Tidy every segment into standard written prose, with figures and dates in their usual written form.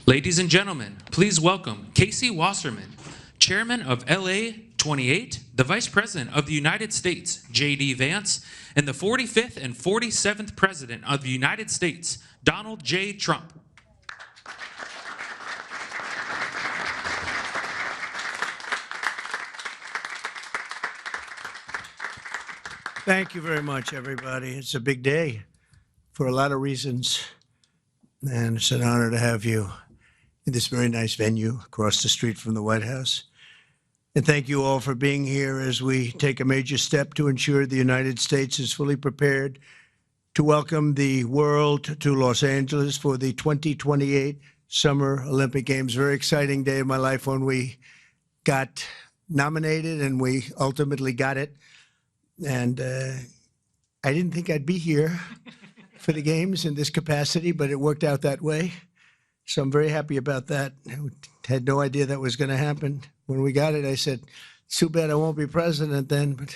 Ladies and gentlemen, please welcome Casey Wasserman, Chairman of LA 28, the Vice President of the United States, J.D. Vance, and the 45th and 47th President of the United States, Donald J. Trump. Thank you very much, everybody. It's a big day for a lot of reasons, and it's an honor to have you in this very nice venue across the street from the White House. And thank you all for being here as we take a major step to ensure the United States is fully prepared to welcome the world to Los Angeles for the 2028 Summer Olympic Games. Very exciting day of my life when we got nominated and we ultimately got it. And I didn't think I'd be here for the games in this capacity, but it worked out that way. So I'm very happy about that. I had no idea that was going to happen. When we got it, I said, it's too bad I won't be president then, but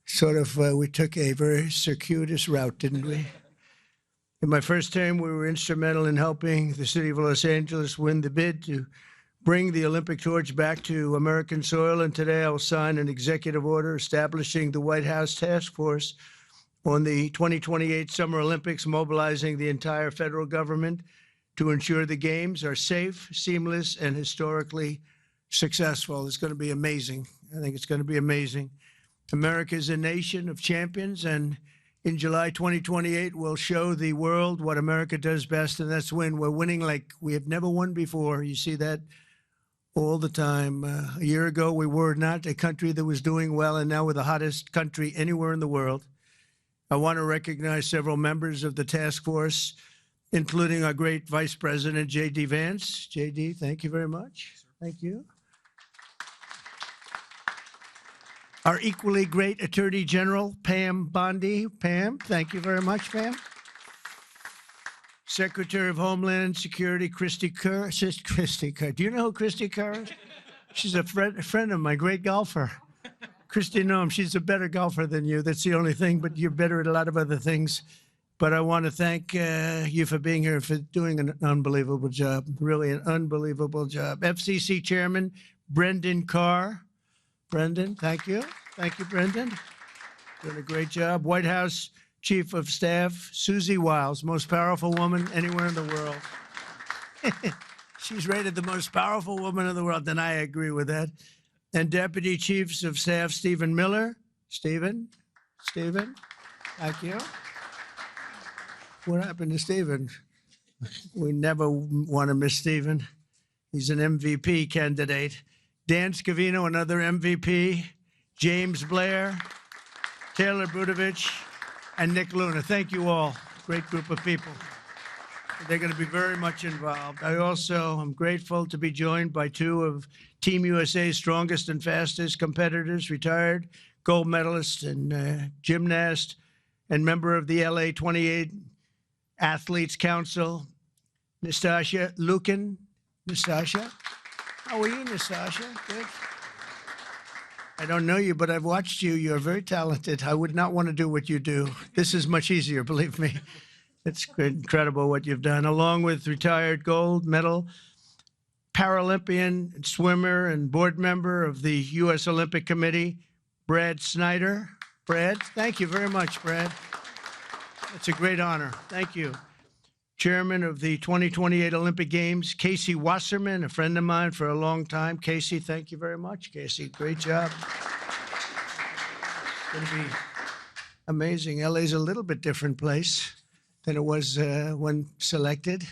sort of we took a very circuitous route, didn't we? In my first term, we were instrumental in helping the city of Los Angeles win the bid to bring the Olympic torch back to American soil, and today I will sign an executive order establishing the White House Task Force on the 2028 Summer Olympics, mobilizing the entire federal government to ensure the games are safe, seamless, and historically successful. It's going to be amazing. I think it's going to be amazing. America is a nation of champions, and in July 2028, we'll show the world what America does best, and that's win. We're winning like we have never won before. You see that all the time. A year ago, we were not a country that was doing well, and now we're the hottest country anywhere in the world. I want to recognize several members of the task force, including our great Vice President, J.D. Vance. J.D., thank you very much. Thank you. Our equally great Attorney General, Pam Bondi. Pam, thank you very much, Pam. Secretary of Homeland Security, Christy Kerr. Christy Kerr. Do you know who Christy Kerr is? She's a friend of my, great golfer. Christy Noem, she's a better golfer than you. That's the only thing, but you're better at a lot of other things. But I want to thank you for being here, for doing an unbelievable job, really an unbelievable job. FCC Chairman Brendan Carr. Brendan, thank you. Thank you, Brendan. Doing a great job. White House Chief of Staff Susie Wiles, most powerful woman anywhere in the world. She's rated the most powerful woman in the world, and I agree with that. And Deputy Chiefs of Staff Stephen Miller. Stephen, thank you. What happened to Stephen? We never want to miss Stephen. He's an MVP candidate. Dan Scavino, another MVP. James Blair, Taylor Budovich, and Nick Luna. Thank you all. Great group of people. They're going to be very much involved. I also am grateful to be joined by two of Team USA's strongest and fastest competitors, retired gold medalist and gymnast, and member of the LA 28 Athletes Council, Nastasha Lukin. Nastasha, how are you, Nastasha? Good. I don't know you, but I've watched you. You're very talented. I would not want to do what you do. This is much easier, believe me. It's incredible what you've done, along with retired gold medal Paralympian swimmer and board member of the U.S. Olympic Committee, Brad Snyder. Brad, thank you very much, Brad. It's a great honor. Thank you. Chairman of the 2028 Olympic Games, Casey Wasserman, a friend of mine for a long time. Casey, thank you very much. Casey, great job. It's going to be amazing. LA's a little bit different place than it was when selected,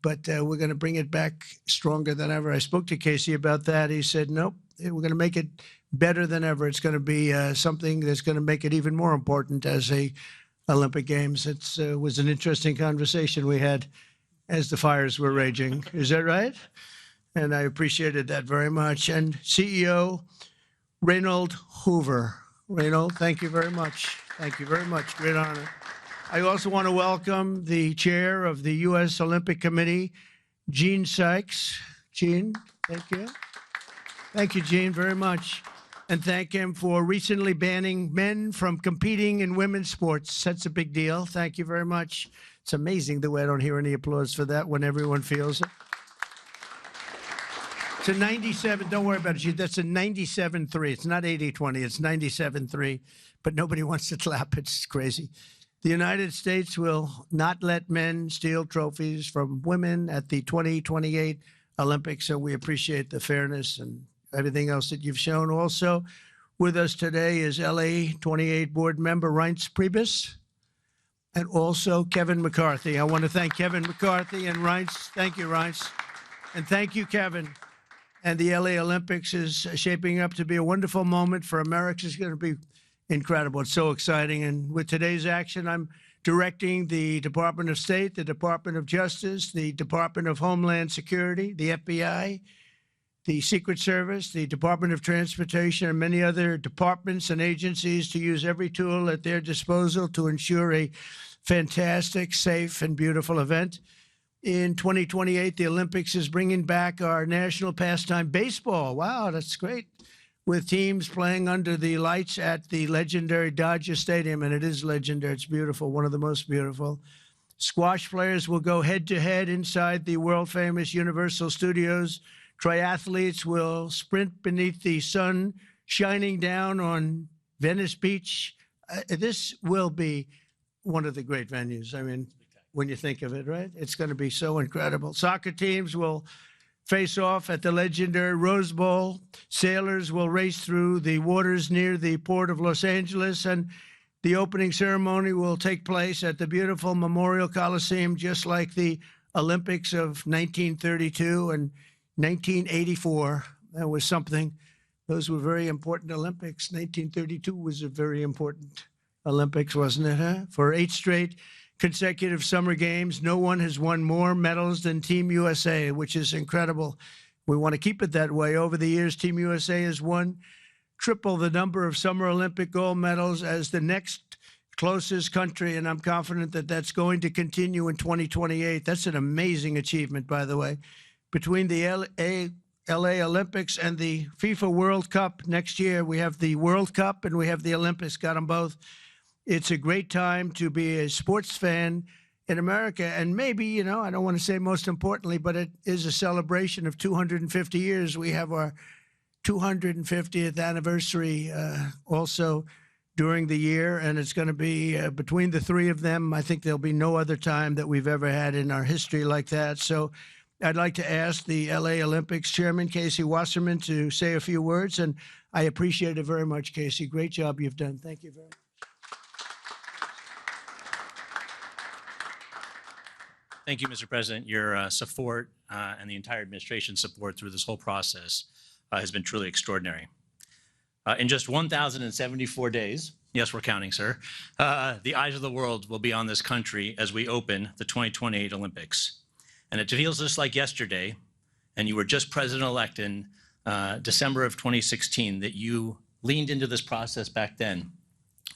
but we're going to bring it back stronger than ever. I spoke to Casey about that. He said, nope, we're going to make it better than ever. It's going to be something that's going to make it even more important as a Olympic Games. It was an interesting conversation we had as the fires were raging. Is that right? And I appreciated that very much. And CEO Reynold Hoover. Reynold, thank you very much. Thank you very much. Great honor. I also want to welcome the chair of the U.S. Olympic Committee, Gene Sykes. Gene, thank you. Thank you, Gene, very much. And thank him for recently banning men from competing in women's sports. That's a big deal. Thank you very much. It's amazing the way I don't hear any applause for that when everyone feels it. It's a 97. Don't worry about it. That's a 97-3. It's not 80-20. It's 97-3. But nobody wants to clap. It's crazy. The United States will not let men steal trophies from women at the 2028 Olympics. So we appreciate the fairness and everything else that you've shown. Also with us today is LA 28 board member Reince Priebus and also Kevin McCarthy. I want to thank Kevin McCarthy and Reince. Thank you, Reince. And thank you, Kevin. And the LA Olympics is shaping up to be a wonderful moment for America. It's going to be incredible. It's so exciting. And with today's action, I'm directing the Department of State, the Department of Justice, the Department of Homeland Security, the FBI, the Secret Service, the Department of Transportation, and many other departments and agencies to use every tool at their disposal to ensure a fantastic, safe, and beautiful event. In 2028, the Olympics is bringing back our national pastime, baseball. Wow, that's great. With teams playing under the lights at the legendary Dodger Stadium, and it is legendary. It's beautiful, one of the most beautiful. Squash players will go head-to-head inside the world-famous Universal Studios. Triathletes will sprint beneath the sun shining down on Venice Beach. This will be one of the great venues. I mean, when you think of it, right? It's going to be so incredible. Soccer teams will face off at the legendary Rose Bowl. Sailors will race through the waters near the port of Los Angeles, and the opening ceremony will take place at the beautiful Memorial Coliseum, just like the Olympics of 1932 and 1984. That was something. Those were very important Olympics. 1932 was a very important Olympics, wasn't it, huh? For 8 straight consecutive summer games, no one has won more medals than Team USA, which is incredible. We want to keep it that way. Over the years, Team USA has won triple the number of Summer Olympic gold medals as the next closest country, and I'm confident that that's going to continue in 2028. That's an amazing achievement, by the way. Between the LA Olympics and the FIFA World Cup next year, we have the World Cup and we have the Olympics, got them both. It's a great time to be a sports fan in America. And maybe, you know, I don't want to say most importantly, but it is a celebration of 250 years. We have our 250th anniversary also during the year. And it's going to be between the three of them. I think there'll be no other time that we've ever had in our history like that. So I'd like to ask the LA Olympics Chairman, Casey Wasserman, to say a few words. And I appreciate it very much, Casey. Great job you've done. Thank you very much. Thank you, Mr. President. Your support and the entire administration's support through this whole process has been truly extraordinary. In just 1,074 days, yes, we're counting, sir, the eyes of the world will be on this country as we open the 2028 Olympics. And it feels just like yesterday, and you were just president-elect in December of 2016, that you leaned into this process back then.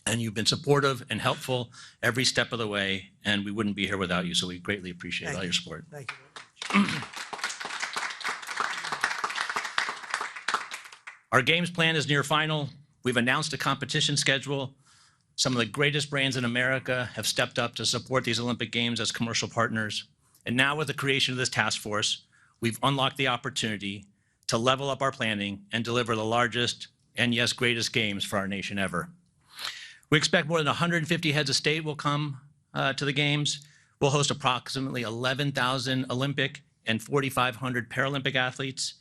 And you've been supportive and helpful every step of the way, and we wouldn't be here without you, so we greatly appreciate all your support. Thank you very much. Our games plan is near final. We've announced a competition schedule. Some of the greatest brands in America have stepped up to support these Olympic Games as commercial partners. And now with the creation of this task force, we've unlocked the opportunity to level up our planning and deliver the largest and, yes, greatest games for our nation ever. We expect more than 150 heads of state will come to the Games. We'll host approximately 11,000 Olympic and 4,500 Paralympic athletes.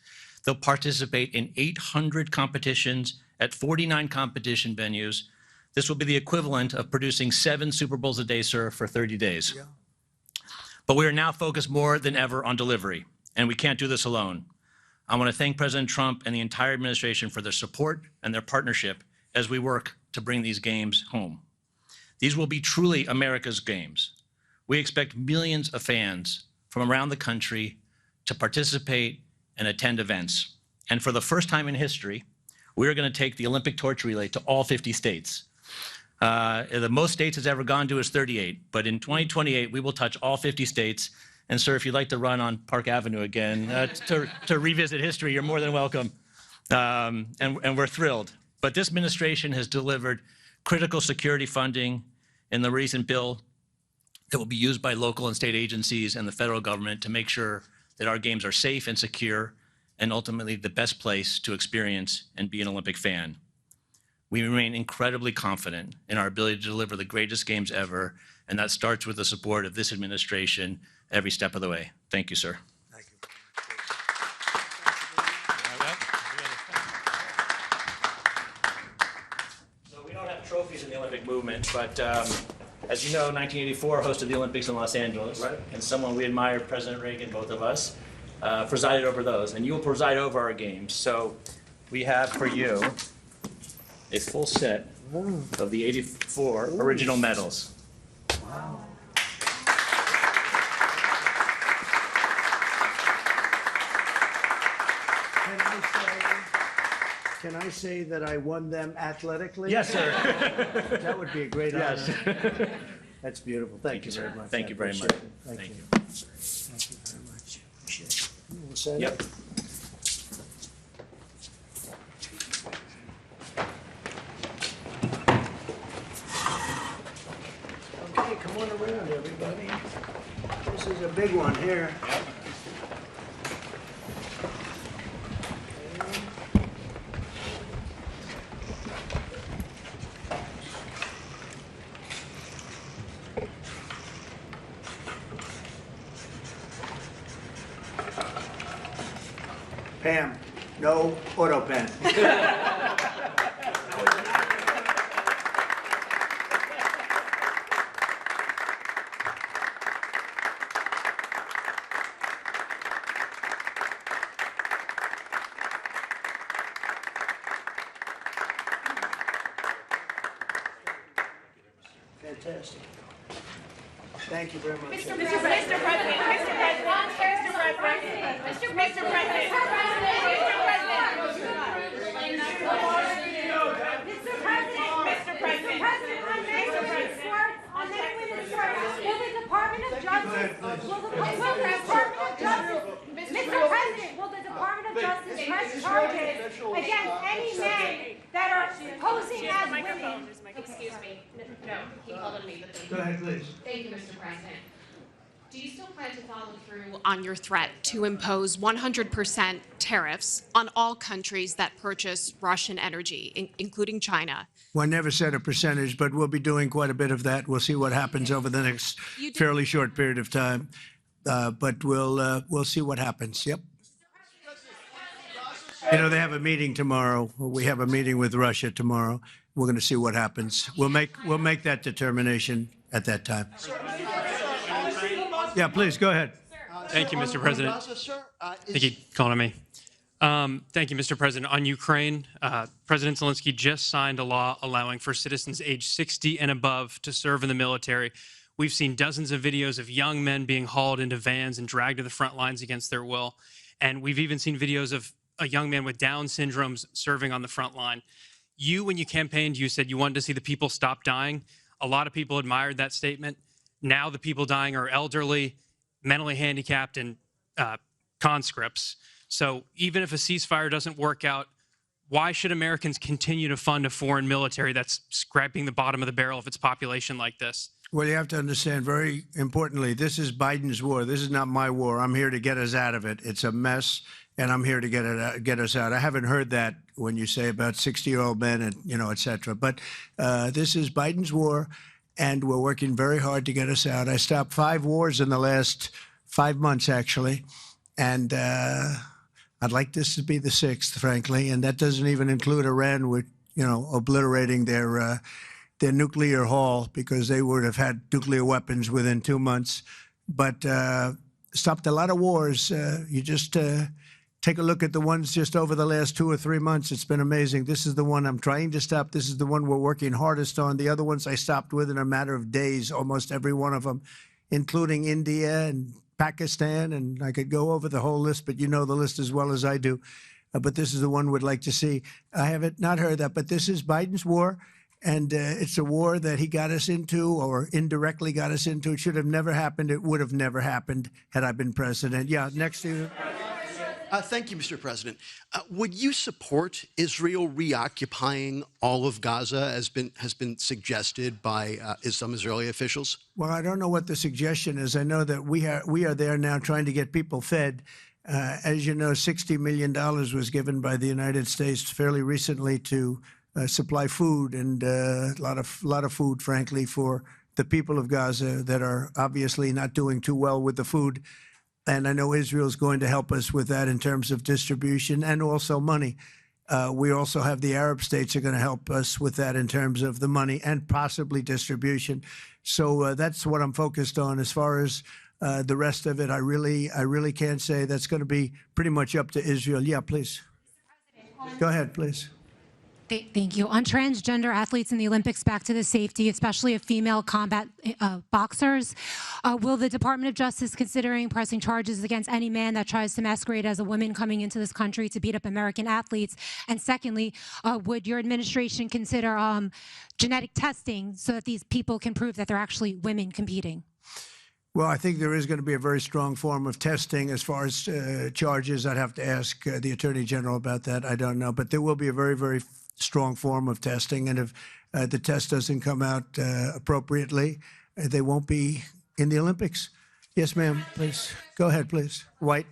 They'll participate in 800 competitions at 49 competition venues. This will be the equivalent of producing 7 Super Bowls a day, sir, for 30 days. Yeah. But we are now focused more than ever on delivery, and we can't do this alone. I want to thank President Trump and the entire administration for their support and their partnership as we work to bring these games home. These will be truly America's games. We expect millions of fans from around the country to participate and attend events. And for the first time in history, we are going to take the Olympic torch relay to all 50 states. The most states it's ever gone to is 38, but in 2028, we will touch all 50 states. And sir, if you'd like to run on Park Avenue again to revisit history, you're more than welcome. And we're thrilled. But this administration has delivered critical security funding in the recent bill that will be used by local and state agencies and the federal government to make sure that our games are safe and secure and ultimately the best place to experience and be an Olympic fan. We remain incredibly confident in our ability to deliver the greatest games ever, and that starts with the support of this administration every step of the way. Thank you, sir. Thank you. So we don't have trophies in the Olympic movement, but as you know, 1984 hosted the Olympics in Los Angeles, right? And someone we admired, President Reagan, both of us, presided over those, and you will preside over our games. So we have for you a full set of the 84 original medals. Wow. Can I say that I won them athletically? Yes, sir. That would be a great honor. Yes. That's beautiful. Thank you very much. Thank you very much. Thank you. you. Thank you very much. Appreciate it. We'll send Yep. it. Okay, come on around, everybody. This is a big one here. Pam, no auto pen. Fantastic. Thank you very much. Mr. President, Mr. President, Mr. President, Mr. President, will the Department of Justice press charges against any men that are posing as women? Excuse me. No, he called on me, but thank Go you. ahead, please. Thank you, Mr. President. Do you still plan to follow through on your threat to impose 100% tariffs on all countries that purchase Russian energy, including China? Well, I never said a percentage, but we'll be doing quite a bit of that. We'll see what happens over the next fairly short period of time. But we'll see what happens. Yep. You know, they have a meeting tomorrow. We have a meeting with Russia tomorrow. We're going to see what happens. We'll make that determination at that time. Yeah, please go ahead. Thank you, Mr. President. Thank you for calling on me. Thank you, Mr. President. On Ukraine, President Zelensky just signed a law allowing for citizens age 60 and above to serve in the military. We've seen dozens of videos of young men being hauled into vans and dragged to the front lines against their will. And we've even seen videos of a young man with Down syndrome serving on the front line. You, when you campaigned, you said you wanted to see the people stop dying. A lot of people admired that statement. Now the people dying are elderly, mentally handicapped, and conscripts. So even if a ceasefire doesn't work out, why should Americans continue to fund a foreign military that's scraping the bottom of the barrel of its population like this? Well, you have to understand, very importantly, this is Biden's war. This is not my war. I'm here to get us out of it. It's a mess, and I'm here to get us out. I haven't heard that when you say about 60-year-old men and, et cetera. But this is Biden's war, and we're working very hard to get us out. I stopped 5 wars in the last 5 months, actually, and I'd like this to be the 6th, frankly, and that doesn't even include Iran, with, obliterating their nuclear haul, because they would have had nuclear weapons within 2 months. But stopped a lot of wars. You just take a look at the ones just over the last 2 or 3 months. It's been amazing. This is the one I'm trying to stop. This is the one we're working hardest on. The other ones I stopped within a matter of days, almost every one of them, including India and Pakistan. And I could go over the whole list, but you know the list as well as I do. But this is the one we'd like to see. I haven't not heard that, but this is Biden's war. And it's a war that he got us into, or indirectly got us into. It should have never happened. It would have never happened had I been president. Yeah, next to you. Thank you, Mr. President. Would you support Israel reoccupying all of Gaza, as has been suggested by some Israeli officials? Well, I don't know what the suggestion is. I know that we are there now trying to get people fed. As you know, $60 million was given by the United States fairly recently to supply food and a lot of food, frankly, for the people of Gaza that are obviously not doing too well with the food. And I know Israel's going to help us with that in terms of distribution and also money. We also have the Arab states are going to help us with that in terms of the money and possibly distribution. So that's what I'm focused on. As far as the rest of it, I really can't say. That's going to be pretty much up to Israel. Yeah, please. Go ahead, please. Thank you. On transgender athletes in the Olympics, back to the safety, especially of female combat boxers, will the Department of Justice considering pressing charges against any man that tries to masquerade as a woman coming into this country to beat up American athletes? And secondly, would your administration consider genetic testing so that these people can prove that they're actually women competing? Well, I think there is going to be a very strong form of testing. As far as charges, I'd have to ask the Attorney General about that. I don't know. But there will be a very, very strong form of testing. And if the test doesn't come out appropriately, they won't be in the Olympics. Yes, ma'am, please. Go ahead, please. White.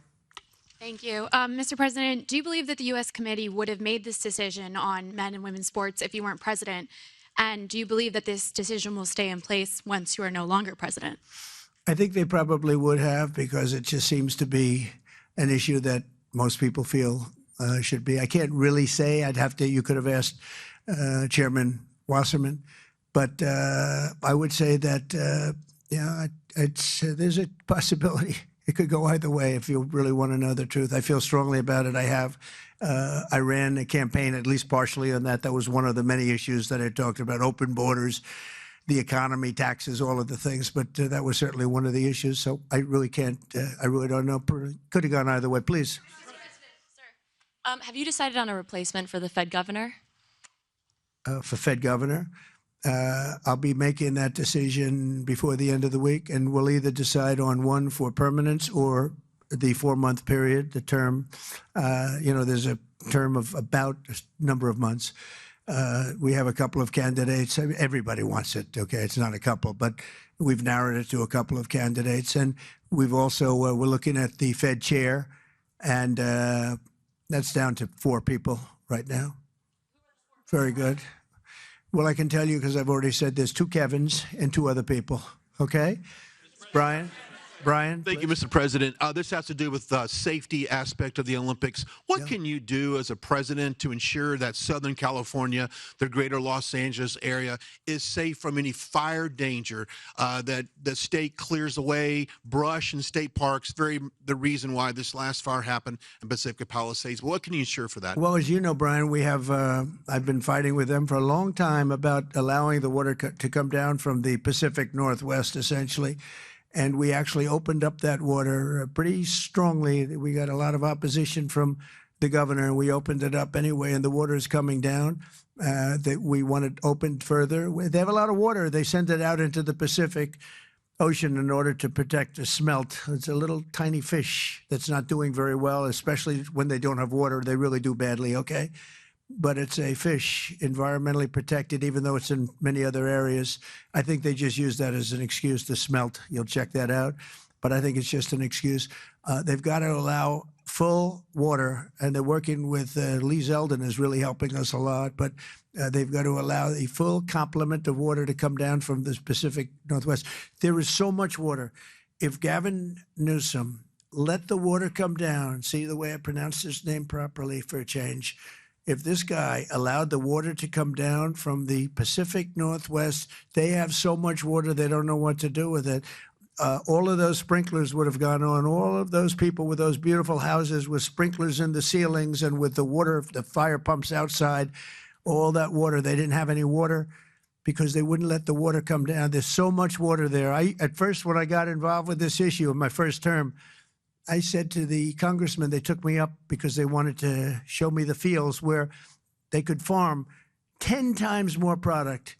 Thank you. Mr. President, do you believe that the U.S. committee would have made this decision on men and women's sports if you weren't president? And do you believe that this decision will stay in place once you are no longer president? I think they probably would have, because it just seems to be an issue that most people feel should be. I can't really say. I'd have to. You could have asked Chairman Wasserman, but I would say that there's a possibility. It could go either way if you really want to know the truth. I feel strongly about it. I ran a campaign, at least partially, on that. That was one of the many issues that I talked about: open borders, the economy, taxes, all of the things. But that was certainly one of the issues. So I really can't. I really don't know. Could have gone either way. Please. Have you decided on a replacement for the Fed governor? For Fed governor, I'll be making that decision before the end of the week, and we'll either decide on one for permanence or the 4-month period, the term. There's a term of about a number of months. We have a couple of candidates. Everybody wants it, okay? It's not a couple, but we've narrowed it to a couple of candidates. And we've also, we're looking at the Fed chair, and that's down to 4 people right now. Very good. Well, I can tell you, because I've already said there's 2 Kevins and 2 other people, okay? Brian? Thank you, Mr. President. This has to do with the safety aspect of the Olympics. What can you do as a president to ensure that Southern California, the greater Los Angeles area, is safe from any fire danger, that the state clears away brush in state parks, the reason why this last fire happened in Pacific Palisades? What can you ensure for that? Well, as you know, Brian, we have, I've been fighting with them for a long time about allowing the water to come down from the Pacific Northwest, essentially. And we actually opened up that water pretty strongly. We got a lot of opposition from the governor, and we opened it up anyway, and the water is coming down. We want it opened further. They have a lot of water. They send it out into the Pacific Ocean in order to protect the smelt. It's a little tiny fish that's not doing very well, especially when they don't have water. They really do badly, okay? But it's a fish, environmentally protected, even though it's in many other areas. I think they just use that as an excuse to smelt. You'll check that out. But I think it's just an excuse. They've got to allow full water, and they're working with Lee Zeldin is really helping us a lot. But they've got to allow a full complement of water to come down from the Pacific Northwest. There is so much water. If Gavin Newsom let the water come down, see the way I pronounced his name properly for a change, if this guy allowed the water to come down from the Pacific Northwest, they have so much water they don't know what to do with it. All of those sprinklers would have gone on. All of those people with those beautiful houses with sprinklers in the ceilings and with the water, the fire pumps outside, all that water, they didn't have any water because they wouldn't let the water come down. There's so much water there. At first, when I got involved with this issue in my first term, I said to the congressman, they took me up because they wanted to show me the fields where they could farm 10 times more product.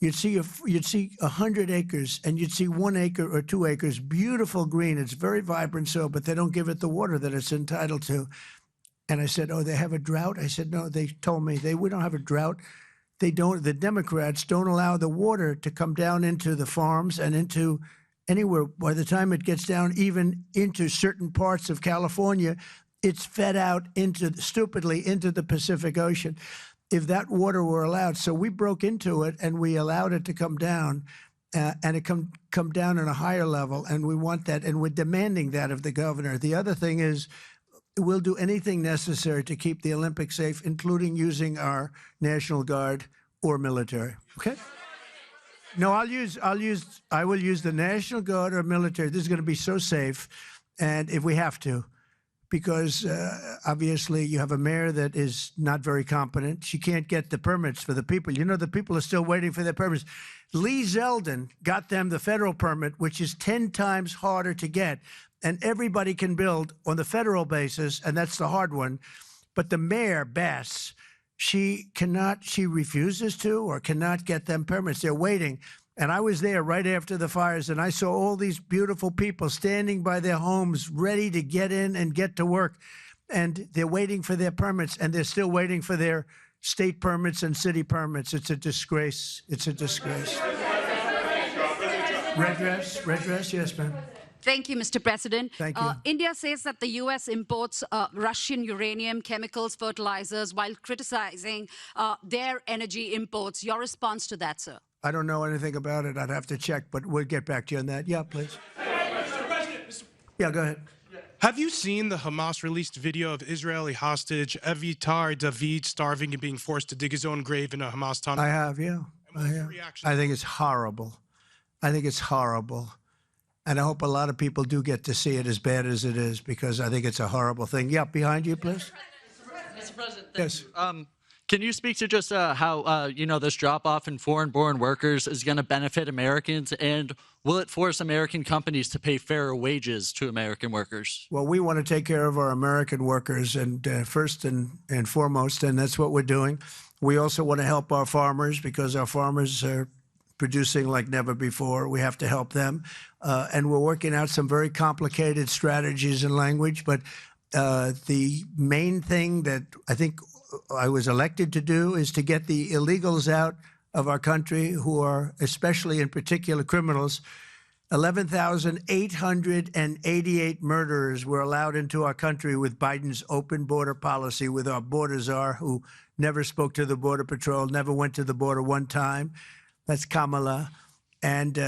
You'd see 100 acres, and you'd see 1 acre or 2 acres, beautiful green. It's very vibrant soil, but they don't give it the water that it's entitled to. And I said, oh, they have a drought? I said, no, they told me we don't have a drought. They don't. The Democrats don't allow the water to come down into the farms and into anywhere. By the time it gets down even into certain parts of California, it's fed out stupidly into the Pacific Ocean. If that water were allowed, so we broke into it and we allowed it to come down, and it come down at a higher level, and we want that, and we're demanding that of the governor. The other thing is, we'll do anything necessary to keep the Olympics safe, including using our National Guard or military. Okay? No, I will use the National Guard or military. This is going to be so safe, and if we have to, because obviously you have a mayor that is not very competent. She can't get the permits for the people. You know, the people are still waiting for their permits. Lee Zeldin got them the federal permit, which is 10 times harder to get. And everybody can build on the federal basis, and that's the hard one. But the mayor, Bass, she refuses to or cannot get them permits. They're waiting. And I was there right after the fires, and I saw all these beautiful people standing by their homes, ready to get in and get to work. And they're waiting for their permits, and they're still waiting for their state permits and city permits. It's a disgrace. It's a disgrace. Red dress, yes, ma'am. Thank you, Mr. President. Thank you. India says that the U.S. imports Russian uranium, chemicals, fertilizers, while criticizing their energy imports. Your response to that, sir? I don't know anything about it. I'd have to check, but we'll get back to you on that. Yeah, please. Mr. President. Yeah, go ahead. Have you seen the Hamas-released video of Israeli hostage Avitar David starving and being forced to dig his own grave in a Hamas tunnel? I have, yeah. I have. I think it's horrible. I think it's horrible. And I hope a lot of people do get to see it, as bad as it is, because I think it's a horrible thing. Yeah, behind you, please. Mr. President, yes. Can you speak to just how, this drop-off in foreign-born workers is going to benefit Americans, and will it force American companies to pay fairer wages to American workers? Well, we want to take care of our American workers, and first and foremost, and that's what we're doing. We also want to help our farmers, because our farmers are producing like never before. We have to help them. And we're working out some very complicated strategies and language, but the main thing that I think I was elected to do is to get the illegals out of our country, who are especially in particular criminals. 11,888 murderers were allowed into our country with Biden's open border policy, with our border czar, who never spoke to the Border Patrol, never went to the border one time. That's Kamala. And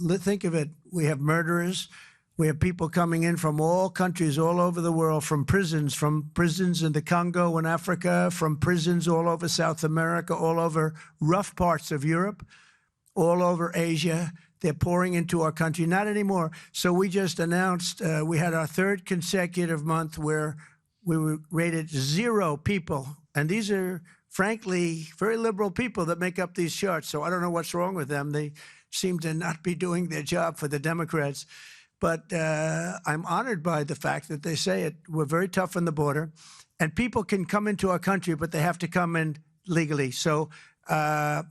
think of it. We have murderers. We have people coming in from all countries all over the world, from prisons in the Congo and Africa, from prisons all over South America, all over rough parts of Europe, all over Asia. They're pouring into our country. Not anymore. So we just announced we had our third consecutive month where we were rated 0 people. And these are, frankly, very liberal people that make up these charts. So I don't know what's wrong with them. They seem to not be doing their job for the Democrats. But I'm honored by the fact that they say it. We're very tough on the border. And people can come into our country, but they have to come in legally. So I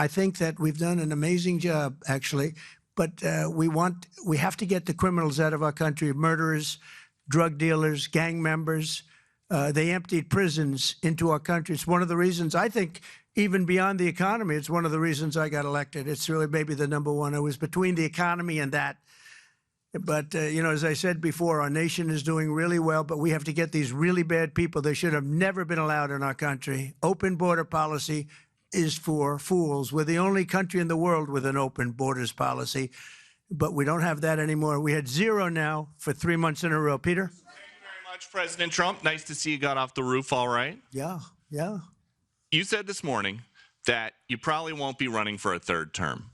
think that we've done an amazing job, actually. But we have to get the criminals out of our country, murderers, drug dealers, gang members. They emptied prisons into our country. It's one of the reasons, I think, even beyond the economy, it's one of the reasons I got elected. It's really maybe the number one. It was between the economy and that. But, as I said before, our nation is doing really well, but we have to get these really bad people. They should have never been allowed in our country. Open border policy is for fools. We're the only country in the world with an open borders policy, but we don't have that anymore. We had 0 now for 3 months in a row. Peter? Thank you very much, President Trump. Nice to see you got off the roof all right. Yeah. You said this morning that you probably won't be running for a 3rd term.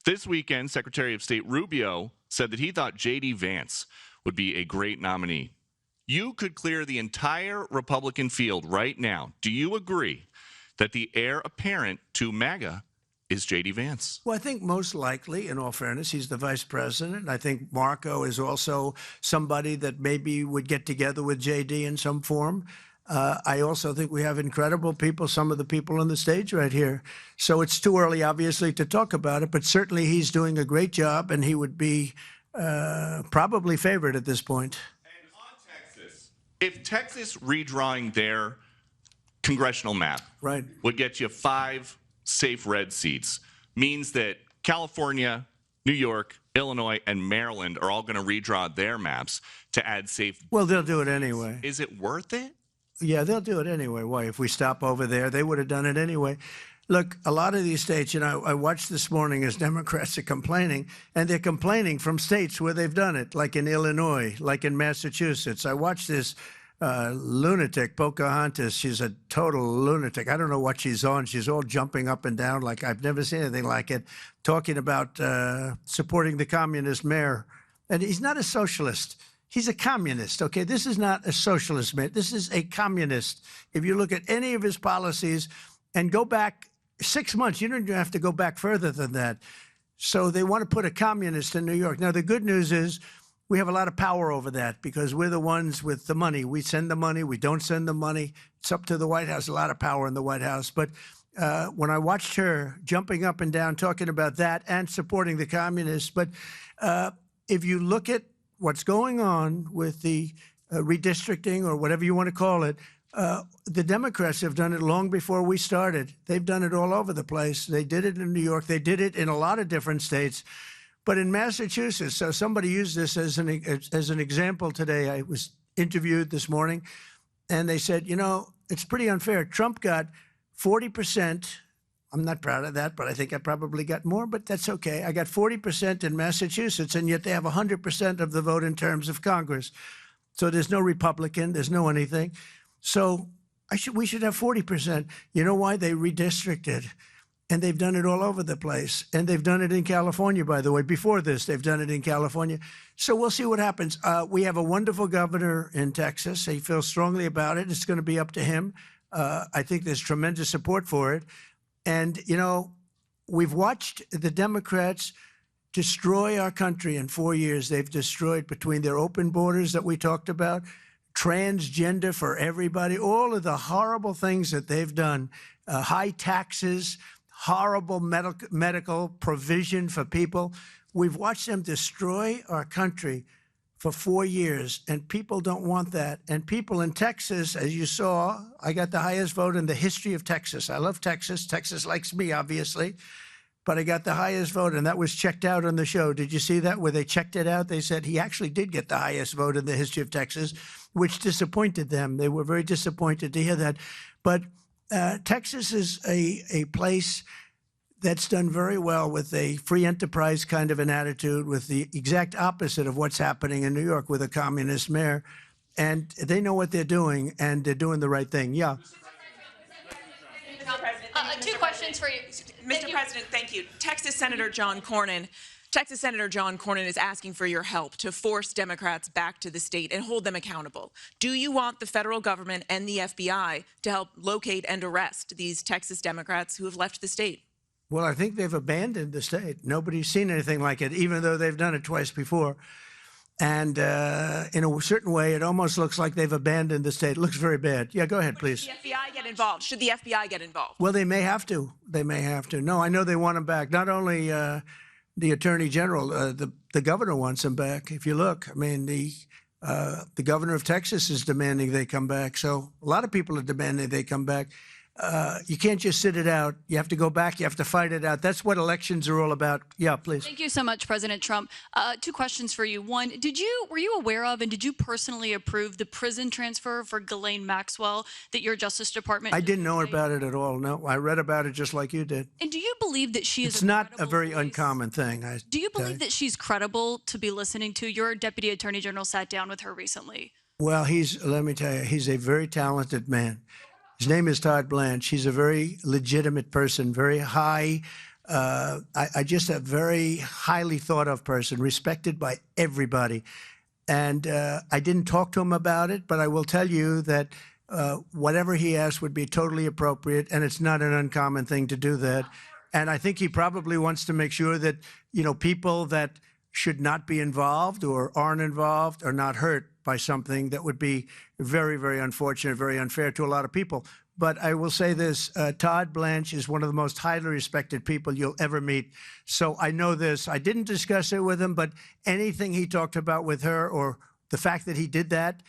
This weekend, Secretary of State Rubio said that he thought J.D. Vance would be a great nominee. You could clear the entire Republican field right now. Do you agree that the heir apparent to MAGA is J.D. Vance? Well, I think most likely, in all fairness, he's the vice president. I think Marco is also somebody that maybe would get together with J.D. in some form. I also think we have incredible people, some of the people on the stage right here. So it's too early, obviously, to talk about it, but certainly he's doing a great job, and he would be probably favored at this point. And on Texas, if Texas redrawing their congressional map would get you 5 safe red seats, means that California, New York, Illinois, and Maryland are all going to redraw their maps to add safe. Well, they'll do it anyway. Is it worth it? Yeah, they'll do it anyway. Why? If we stop over there, they would have done it anyway. Look, a lot of these states, I watched this morning as Democrats are complaining, and they're complaining from states where they've done it, like in Illinois, like in Massachusetts. I watched this lunatic, Pocahontas. She's a total lunatic. I don't know what she's on. She's all jumping up and down like I've never seen anything like it, talking about supporting the communist mayor. And he's not a socialist. He's a communist, okay? This is not a socialist man. This is a communist. If you look at any of his policies and go back 6 months, you don't even have to go back further than that. So they want to put a communist in New York. Now, the good news is we have a lot of power over that because we're the ones with the money. We send the money. We don't send the money. It's up to the White House, a lot of power in the White House. But when I watched her jumping up and down, talking about that and supporting the communists, but if you look at what's going on with the redistricting or whatever you want to call it, the Democrats have done it long before we started. They've done it all over the place. They did it in New York. They did it in a lot of different states. But in Massachusetts, so somebody used this as an example today. I was interviewed this morning, and they said, it's pretty unfair. Trump got 40%. I'm not proud of that, but I think I probably got more, but that's okay. I got 40% in Massachusetts, and yet they have 100% of the vote in terms of Congress. So there's no Republican, there's no anything. So we should have 40%. You know why? They redistricted, and they've done it all over the place. And they've done it in California, by the way. Before this, they've done it in California. So we'll see what happens. We have a wonderful governor in Texas. He feels strongly about it. It's going to be up to him. I think there's tremendous support for it. And, we've watched the Democrats destroy our country in 4 years. They've destroyed between their open borders that we talked about, transgender for everybody, all of the horrible things that they've done, high taxes, horrible medical provision for people. We've watched them destroy our country for 4 years, and people don't want that. And people in Texas, as you saw, I got the highest vote in the history of Texas. I love Texas. Texas likes me, obviously. But I got the highest vote, and that was checked out on the show. Did you see that, where they checked it out? They said he actually did get the highest vote in the history of Texas, which disappointed them. They were very disappointed to hear that. But Texas is a place that's done very well with a free enterprise kind of an attitude, with the exact opposite of what's happening in New York with a communist mayor. And they know what they're doing, and they're doing the right thing. Yeah. Two questions for you. Mr. President, thank you. Texas Senator John Cornyn is asking for your help to force Democrats back to the state and hold them accountable. Do you want the federal government and the FBI to help locate and arrest these Texas Democrats who have left the state? Well, I think they've abandoned the state. Nobody's seen anything like it, even though they've done it twice before. And in a certain way, it almost looks like they've abandoned the state. It looks very bad. Yeah, go ahead, please. Should the FBI get involved? Should the FBI get involved? Well, they may have to. They may have to. No, I know they want them back. Not only the Attorney General, the governor wants them back. If you look, I mean, the governor of Texas is demanding they come back. So a lot of people are demanding they come back. You can't just sit it out. You have to go back. You have to fight it out. That's what elections are all about. Yeah, please. Thank you so much, President Trump. Two questions for you. One, were you aware of and did you personally approve the prison transfer for Ghislaine Maxwell that your Justice Department? I didn't know about it at all. No, I read about it just like you did. And do you believe that she is? It's not a very uncommon thing. Do you believe that she's credible to be listening to? Your Deputy Attorney General sat down with her recently. Well, let me tell you, he's a very talented man. His name is Todd Blanche. He's a very legitimate person, very high, just a very highly thought of person, respected by everybody. And I didn't talk to him about it, but I will tell you that whatever he asked would be totally appropriate, and it's not an uncommon thing to do that. And I think he probably wants to make sure that, people that should not be involved or aren't involved are not hurt by something that would be very, very unfortunate, very unfair to a lot of people. But I will say this, Todd Blanche is one of the most highly respected people you'll ever meet. So I know this. I didn't discuss it with him, but anything he talked about with her or the fact that he did that,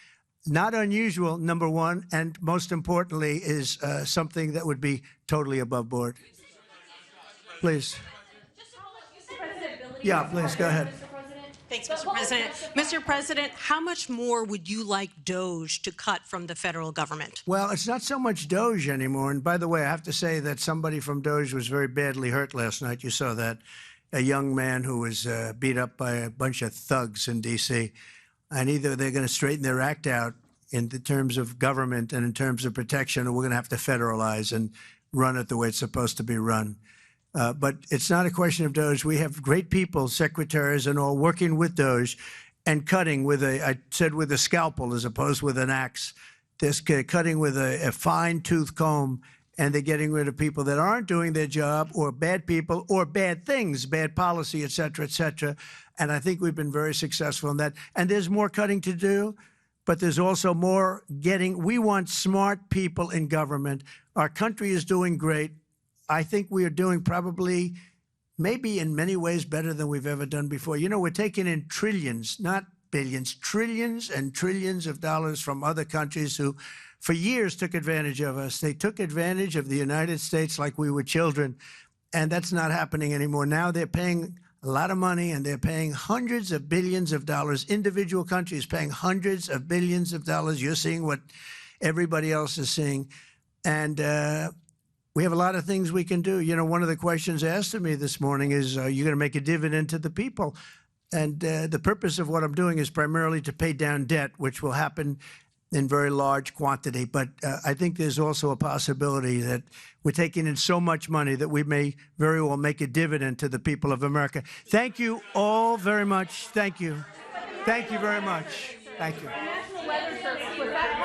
not unusual, number one, and most importantly is something that would be totally above board. Please. President, Yeah, please, go ahead. Thanks, Mr. President. Mr. President, how much more would you like Doge to cut from the federal government? Well, it's not so much Doge anymore. And by the way, I have to say that somebody from Doge was very badly hurt last night. You saw that. A young man who was beat up by a bunch of thugs in D.C. And either they're going to straighten their act out in the terms of government and in terms of protection, or we're going to have to federalize and run it the way it's supposed to be run. But it's not a question of Doge. We have great people, secretaries and all, working with Doge and cutting with I said with a scalpel as opposed with an axe. They're cutting with a fine-tooth comb, and they're getting rid of people that aren't doing their job, or bad people, or bad things, bad policy, et cetera, et cetera. And I think we've been very successful in that. And there's more cutting to do, but there's also more getting. We want smart people in government. Our country is doing great. I think we are doing probably, maybe in many ways, better than we've ever done before. You know, we're taking in trillions, not billions, trillions and trillions of dollars from other countries who, for years, took advantage of us. They took advantage of the United States like we were children, and that's not happening anymore. Now they're paying a lot of money, and they're paying hundreds of billions of dollars. Individual countries paying hundreds of billions of dollars. You're seeing what everybody else is seeing. And we have a lot of things we can do. You know, one of the questions asked of me this morning is, are you going to make a dividend to the people? And the purpose of what I'm doing is primarily to pay down debt, which will happen in very large quantity. But I think there's also a possibility that we're taking in so much money that we may very well make a dividend to the people of America. Thank you all very much. Thank you. Thank you very much. Thank you. National Weather Service, was that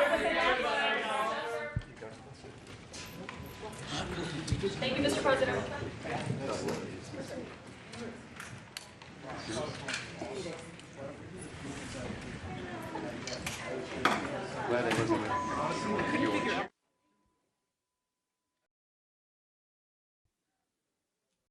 Thank you, Mr. President. Glad I wasn't there.